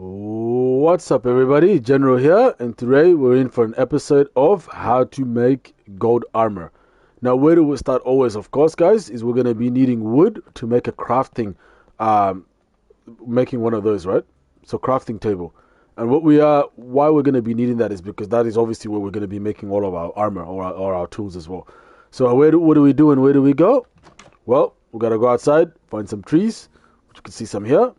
What's up, everybody? General here, and today we're in for an episode of how to make gold armor. Now, where do we start always, of course, guys, is we're going to be needing wood to make a crafting, making one of those, right? So crafting table. And why we're going to be needing that is because that is obviously where we're going to be making all of our armor or our tools as well. So what do we do and where do we go? Well, we got to go outside, find some trees, which you can see some here,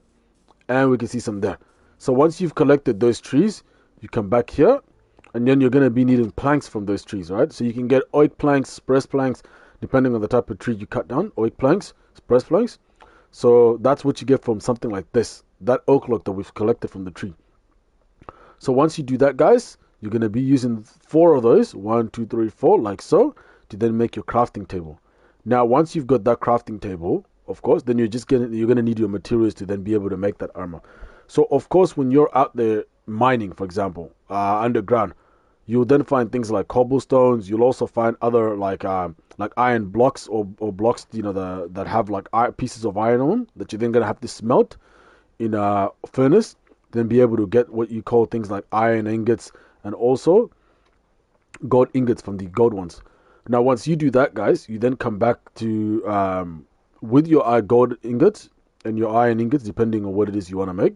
and we can see some there. So once you've collected those trees, you come back here, and then you're going to be needing planks from those trees, right? So you can get oak planks, spruce planks, depending on the type of tree you cut down, oak planks, spruce planks. So that's what you get from something like this, that oak log that we've collected from the tree. So once you do that, guys, you're going to be using 4 of those, 1, 2, 3, 4, like so, to then make your crafting table. Now, once you've got that crafting table, of course, then you're going to need your materials to then be able to make that armor. So, of course, when you're out there mining, for example, underground, you'll then find things like cobblestones. You'll also find other like iron blocks or blocks, that have like pieces of iron on them that you're then gonna have to smelt in a furnace. Then be able to get what you call things like iron ingots and also gold ingots from the gold ones. Now, once you do that, guys, you then come back to with your gold ingots and your iron ingots, depending on what it is you want to make.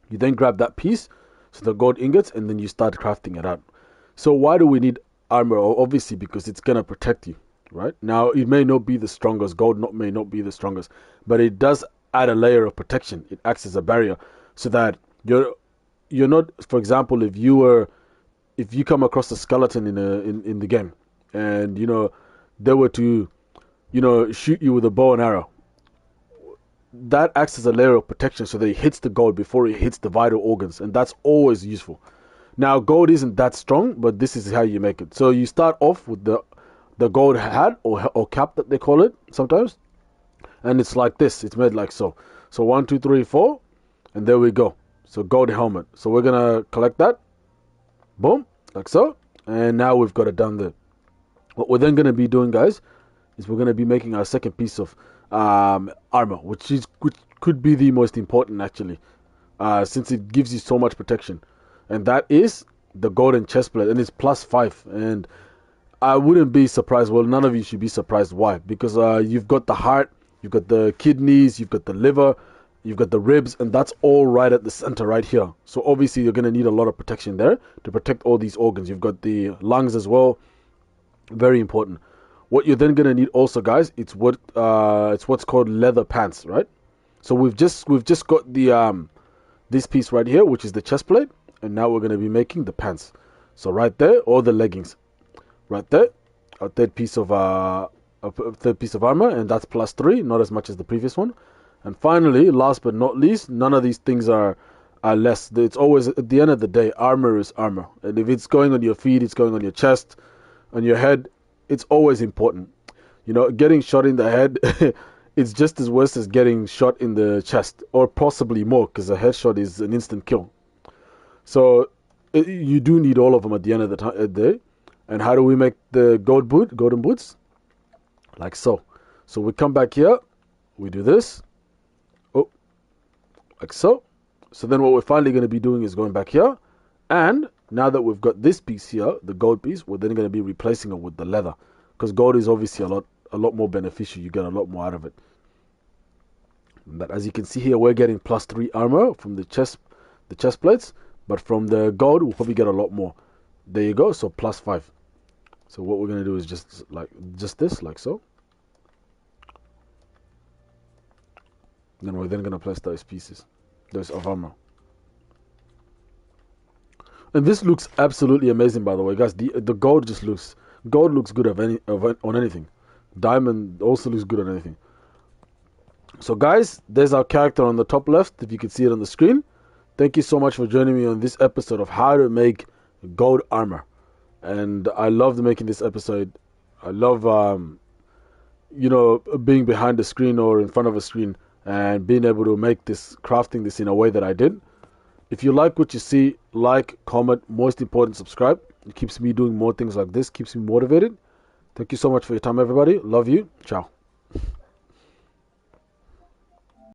You then grab that piece, so the gold ingots, and then you start crafting it out. So why do we need armor? Obviously, because it's going to protect you, right? Now, it may not be the strongest, may not be the strongest, but it does add a layer of protection. It acts as a barrier so that you're not, for example, if you come across a skeleton in the game and, they were to, shoot you with a bow and arrow, that acts as a layer of protection so that it hits the gold before it hits the vital organs, and that's always useful. Now, gold isn't that strong, but this is how you make it. So you start off with the gold hat or cap that they call it sometimes, and it's like this. It's made like so. So 1, 2, 3, 4, and there we go. So gold helmet. So we're gonna collect that. Boom, like so, and now we've got it done there. What we're then gonna be doing, guys, is we're gonna be making our second piece of armor, which could be the most important actually, since it gives you so much protection, and that is the golden chestplate, and it's +5. And I wouldn't be surprised. Well, none of you should be surprised. Why? Because you've got the heart, you've got the kidneys, you've got the liver, you've got the ribs, and that's all right at the center right here. So obviously you're going to need a lot of protection there to protect all these organs. You've got the lungs as well. Very important. What you're then gonna need also, guys, it's what's called leather pants, right? So we've just got the this piece right here, which is the chest plate, and now we're gonna be making the pants. So right there, or the leggings, right there, a third piece of armor, and that's +3, not as much as the previous one. And finally, last but not least, none of these things are less. It's always, at the end of the day, armor is armor, and if it's going on your feet, it's going on your chest, on your head. It's always important. Getting shot in the head, it's just as worse as getting shot in the chest, or possibly more, because a headshot is an instant kill. So you do need all of them at the end of the day. And how do we make the golden boots? Like so. So we come back here, we do this, like so. So then what we're finally going to be doing is going back here, and now that we've got this piece here, the gold piece, we're then going to be replacing it with the leather, because gold is obviously a lot more beneficial. You get a lot more out of it. But as you can see here, we're getting +3 armor from the chest plates, but from the gold we'll probably get a lot more. There you go. So +5. So what we're going to do is just this, like so. Then we're then going to place those pieces, those of armor. And this looks absolutely amazing, by the way, guys. The gold looks good on anything. Diamond also looks good on anything. So, guys, there's our character on the top left, if you can see it on the screen. Thank you so much for joining me on this episode of how to make gold armor. And I loved making this episode. I love, being behind the screen or in front of a screen and being able to make crafting this in a way that I did. If you like what you see, like, comment, most important, subscribe. It keeps me doing more things like this, keeps me motivated. Thank you so much for your time, everybody. Love you. Ciao.